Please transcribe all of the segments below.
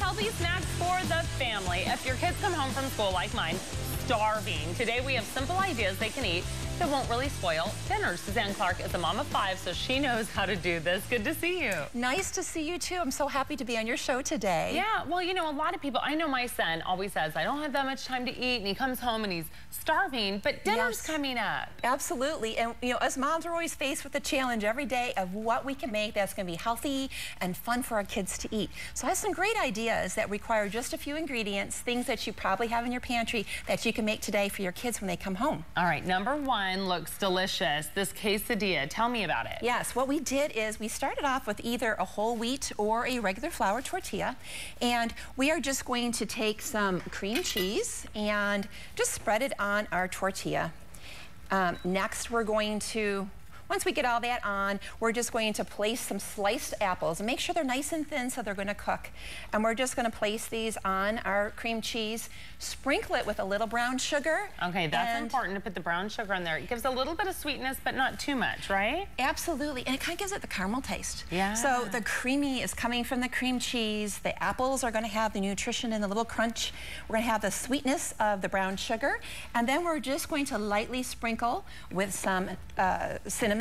healthy snacks for the family. If your kids come home from school like mine, starving, today we have simple ideas they can eat that won't really spoil dinner. Suzanne Clark is a mom of 5, so she knows how to do this. Good to see you. Nice to see you too. I'm so happy to be on your show today. Yeah, well, you know, a lot of people, I know my son always says, I don't have that much time to eat, and he comes home and he's starving, but dinner's coming up. Absolutely, and you know, us moms are always faced with the challenge every day of what we can make that's gonna be healthy and fun for our kids to eat. So I have some great ideas that require just a few ingredients, things that you probably have in your pantry that you can make today for your kids when they come home. All right, number 1 looks delicious. This quesadilla, tell me about it. Yes, what we did is we started off with either a whole wheat or a regular flour tortilla, and we are just going to take some cream cheese and just spread it on our tortilla. Next, we're going to, once we get all that on, we're just going to place some sliced apples and make sure they're nice and thin so they're going to cook. And we're just going to place these on our cream cheese, sprinkle it with a little brown sugar. Okay, that's important to put the brown sugar on there. It gives a little bit of sweetness, but not too much, right? Absolutely, and it kind of gives it the caramel taste. Yeah. So the creamy is coming from the cream cheese. The apples are going to have the nutrition and the little crunch. We're going to have the sweetness of the brown sugar, and then we're just going to lightly sprinkle with some cinnamon.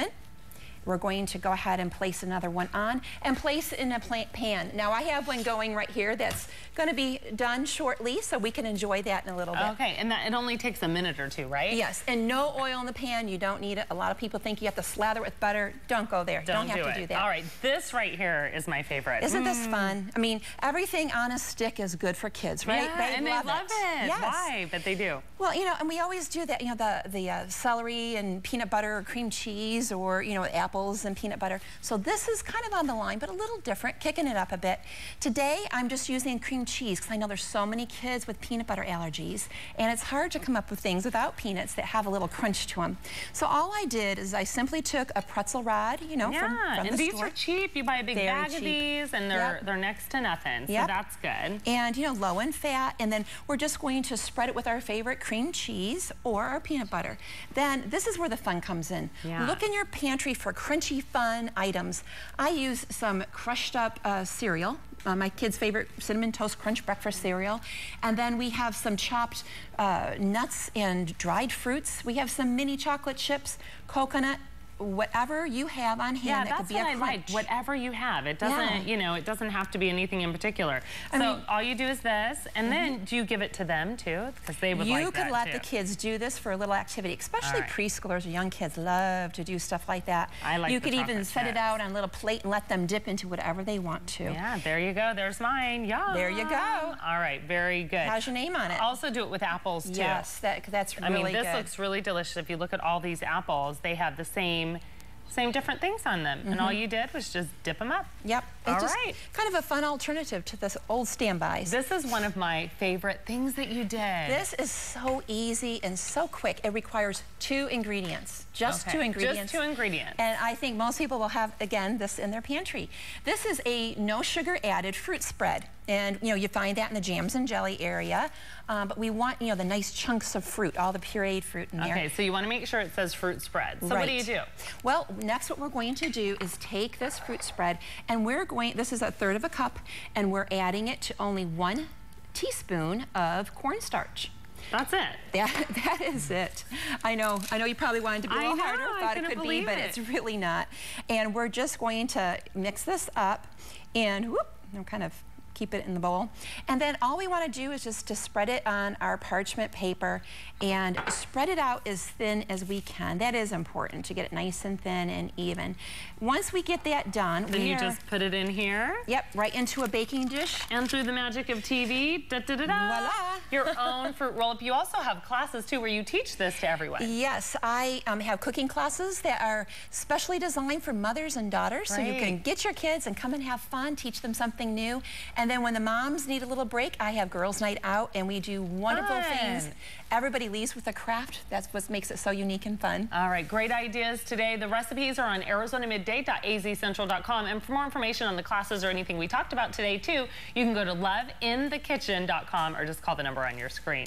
We're going to go ahead and place another one on and place it in a pan. Now I have one going right here that's going to be done shortly, so we can enjoy that in a little bit. Okay, and that it only takes a minute or two, right? Yes, and no oil in the pan. You don't need it. A lot of people think you have to slather it with butter. Don't go there. Don't have to do that. All right, this right here is my favorite. Isn't this fun? I mean, everything on a stick is good for kids, right? Yeah, they love it. Yes. Why? But they do. Well, you know, and we always do that. You know, the celery and peanut butter or cream cheese, or you know, apples and peanut butter. So this is kind of on the line, but a little different, kicking it up a bit. Today, I'm just using cream cheese because I know there's so many kids with peanut butter allergies, and it's hard to come up with things without peanuts that have a little crunch to them. So all I did is I simply took a pretzel rod, you know, from the store. And these are cheap. You buy a big bag of these, and they're next to nothing. So that's good. And you know, low in fat. And then we're just going to spread it with our favorite cream cheese or our peanut butter. Then this is where the fun comes in. Look in your pantry for crunchy, fun items. I use some crushed up cereal. My kids' favorite Cinnamon Toast Crunch breakfast cereal. And then we have some chopped nuts and dried fruits. We have some mini chocolate chips, coconut, whatever you have on hand that could be a crunch. Like, whatever you have. It doesn't, you know, it doesn't have to be anything in particular. So all you do is this, and then do you give it to them too? Because they would like that too. You could let the kids do this for a little activity, especially preschoolers or young kids love to do stuff like that. I like You could even set it out on a little plate and let them dip into whatever they want to. Yeah, there you go. There's mine. Yum. There you go. All right, very good. How's your name on it? Also do it with apples too. Yes, that's really good. I mean, this looks really delicious. If you look at all these apples, they have the same different things on them, and all you did was just dip them up. Yep. It's just kind of a fun alternative to this old standbys. This is one of my favorite things that you did. This is so easy and so quick. It requires 2 ingredients. Just 2 ingredients. Just 2 ingredients. And I think most people will have, again, this in their pantry. This is a no sugar added fruit spread. And, you know, you find that in the jams and jelly area. But we want, you know, the nice chunks of fruit, all the pureed fruit in there. Okay, so you want to make sure it says fruit spread. So what do you do? Well, next what we're going to do is take this fruit spread, and this is 1/3 of a cup, and we're adding it to only 1 teaspoon of cornstarch. That's it. That is it. I know you probably wanted to be a little harder, thought it could be, but it's really not. And we're just going to mix this up, and whoop, kind of keep it in the bowl. And then all we want to do is just to spread it on our parchment paper and spread it out as thin as we can. That is important, to get it nice and thin and even. Once we get that done, then you just put it in here. Yep, right into a baking dish. And through the magic of TV, voila, your own fruit roll-up. You also have classes too where you teach this to everyone. Yes, I have cooking classes that are specially designed for mothers and daughters, so you can get your kids and come and have fun, teach them something new. And then when the moms need a little break, I have girls' night out, and we do wonderful things. Everybody leaves with a craft. That's what makes it so unique and fun. All right, great ideas today. The recipes are on ArizonaMidday.azcentral.com. And for more information on the classes or anything we talked about today too, you can go to loveinthekitchen.com or just call the number on your screen.